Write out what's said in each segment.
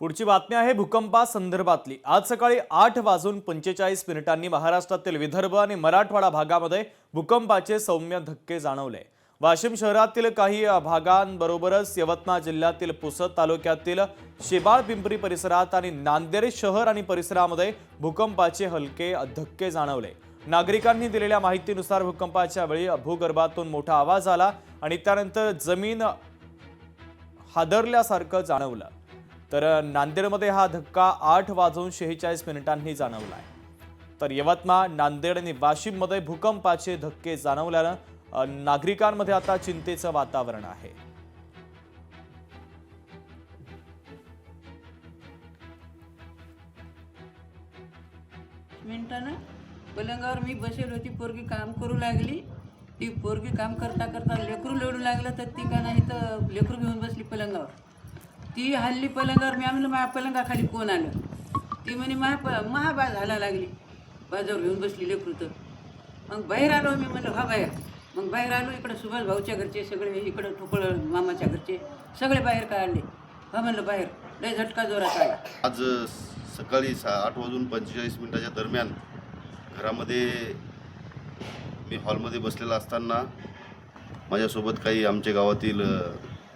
पुढची बातमी आहे भूकंपासंदर्भातली। आज सकाळी 8:45 महाराष्ट्रातील विदर्भ आणि मराठवाडा भागामध्ये भूकंपाचे सौम्य धक्के जाणवले। वाशिम शहरातील काही भागांबरोबरच यवतमाळ जिल्ह्यातील पुसद तालुक्यातील शेबाळ पिंपरी परिसरात आणि नांदेड शहर आणि परिसरामध्ये भूकंपाचे हलके धक्के जाणवले। नागरिकांनी दिलेल्या माहितीनुसार भूकंपाच्या वेळी भूगर्भातून मोठा आवाज आला आणि त्यानंतर जमीन हादरल्यासारखं जाणवलं। तर नांदेडमध्ये हा धक्का 8:46 जाणवलाय। तर यवतमाळ, नांदेड आणि वाशिममध्ये भूकंपाचे धक्के जाणवल्यानं नागरिकांमध्ये आता चिंतेचं वातावरण आहे। मिनिटानं पलंगावर मी बसेल होती, पोरगी काम करू लागली। ती पोरगी काम करता करता लेकरू लोडू लागलं तर ती का नाही तर लेकरू घेऊन बसली पलंगावर। ती हल्ली पलंगावर, मी म्हणलं माझ्या पलंगाखाली कोण आलं? ती म्हणे महाबाज झाला लागली, बाजावर घेऊन बसली लेकरू। तर मग बाहेर आलो मी, म्हणलं हा बाहेर। मग बाहेर आलो, इकडं सुभाष भाऊच्या घरचे सगळे, इकडं ठोकळ मामाच्या घरचे सगळे बाहेर काढले। हा म्हणलं बाहेर, लय झटका जोरात आला। आज सकाळी 8:45 दरम्यान घरामध्ये मी हॉलमध्ये बसलेला असताना माझ्यासोबत काही आमच्या गावातील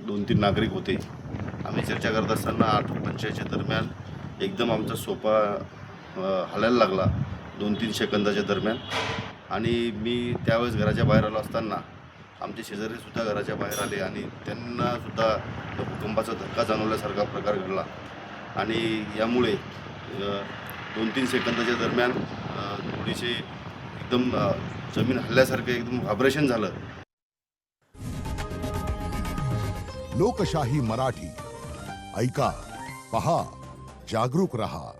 2-3 नागरिक होते। आम्ही चर्चा करत असताना 8:45 दरम्यान एकदम आमचा सोफा हलायला लागला 2-3 सेकंदाच्या दरम्यान। आणि मी त्यावेळेस घराच्या बाहेर आलो असताना आमचे शेजारीसुद्धा घराच्या बाहेर आले आणि त्यांनासुद्धा भूकंपाचा धक्का जाणवल्यासारखा प्रकार घडला। आणि यामुळे 2-3 सेकंदाच्या दरम्यान थोडीशी एकदम जमीन हल्ल्यासारखं एकदम व्हायब्रेशन झालं। लोकशाही मराठी ऐका, पहा, जागरूक रहा।